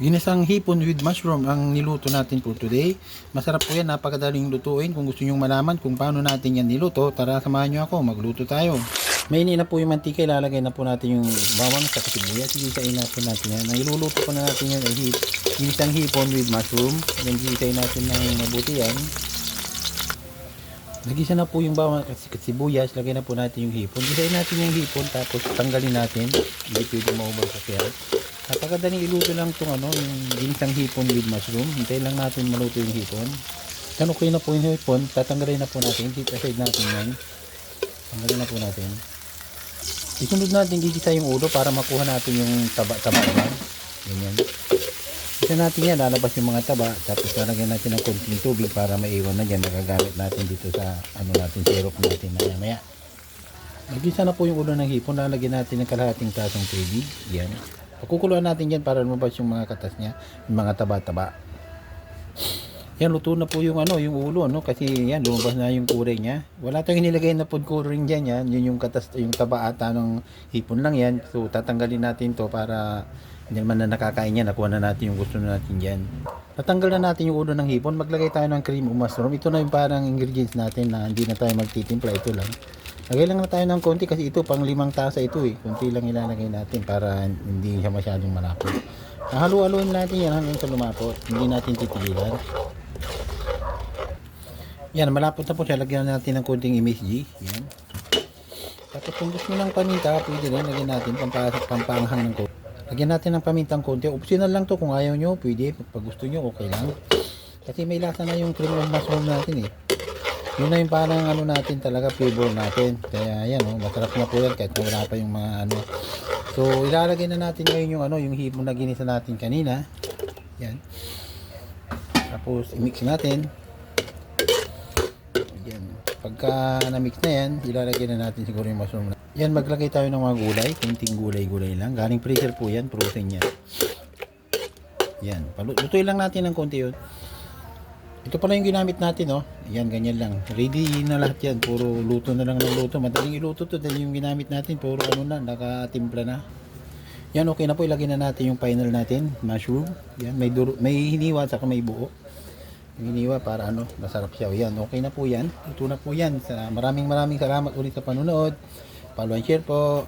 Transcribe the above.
Ginisang hipon with mushroom ang niluto natin po today. Masarap po yan, napakadaling lutuin. Kung gusto nyong malaman kung paano natin yan niluto, tara samahan nyo ako, magluto tayo. Mainit na po yung mantika, ilalagay na po natin yung bawang sa sibuyas. Gigisain na po natin yan. Ang iluluto po na natin yan ay ginisang hipon with mushroom. Then gigisain natin ng mabuti yan. Nagisa na po yung bawang at sibuyas, lagay na po natin yung hipon. Gisain natin yung hipon, tapos tanggalin natin. Hindi pwede maubos sa kaya. Napakadaling iluto lang itong yung ginisang hipon with mushroom. Hintayin lang natin maluto yung hipon. Yan, okay na po yung hipon. Tatanggalin na po natin. Keep aside natin yan. Tanggalin na po natin. Isunod natin gigisa yung ulo para makuha natin yung taba-taba lang. Ganyan. Isa natin yan. Lalabas yung mga taba. Tapos lalagyan natin ng konting tubig para maiwan na dyan. Nagagamit natin dito sa syrup natin maya-maya. Nagisa na po yung ulo ng hipon. Lalagyan natin ng kalahating tasong tubig. Yan. Kukuluan natin yan para lumabas yung mga katas niya, yung mga taba-taba. Yan, luto na po yung yung ulo, kasi yan, lumabas na yung kulay niya. Wala tayong inilagay na food coloring dyan, yan. Yun yung katas, yung taba ata ng hipon lang yan. So, tatanggalin natin to para hindi naman na nakakain yan. Nakuha na natin yung gusto natin dyan. Natanggal na natin yung ulo ng hipon. Maglagay tayo ng cream o mushroom. Ito na yung parang ingredients natin na hindi na tayo magtitimpla. Ito lang. Lagay lang na tayo ng konti kasi ito pang 5 tasa ito eh. Konti lang ilalagay natin para hindi siya masyadong malapot. Halu-haluin natin yan hanggang sa lumapot. Hindi natin titigilan. Yan, malapot na po siya. Lagyan natin ng konting MSG. Yan. Tapos kung gusto nyo ng paminta, pwede rin. Lagyan natin pampanghang ng konti. Lagyan natin ng pamintang konti. Optional lang to kung ayaw nyo. Pwede. Pag gusto nyo, okay lang. Kasi may lasa na yung cream of mushroom natin eh. Yun na yung parang natin talaga, flavor natin. Kaya yan, masarap na po yan kahit wala pa yung mga So, ilalagay na natin ngayon yung yung hipon na ginisa natin kanina. Yan. Tapos, i-mix natin. Yan. Pagka na-mix na yan, ilalagay na natin siguro yung mushroom. Yan, maglagay tayo ng mga gulay. Kunting gulay-gulay lang. Galing freezer po yan, protein yan. Yan. Lutuin lang natin ng konti yun. Ito pala yung ginamit natin, Yan, ganyan lang. Ready na lahat yan. Puro luto na lang ng luto. Madaling iluto to dahil yung ginamit natin, puro na, nakatimpla na. Yan, okay na po. Ilagay na natin yung final natin, mushroom. Yan, may hiniwa saka may buo. Yung hiniwa para masarap siya. Yan, okay na po yan. Ito na po yan. Maraming salamat ulit sa panonood. Follow and share po.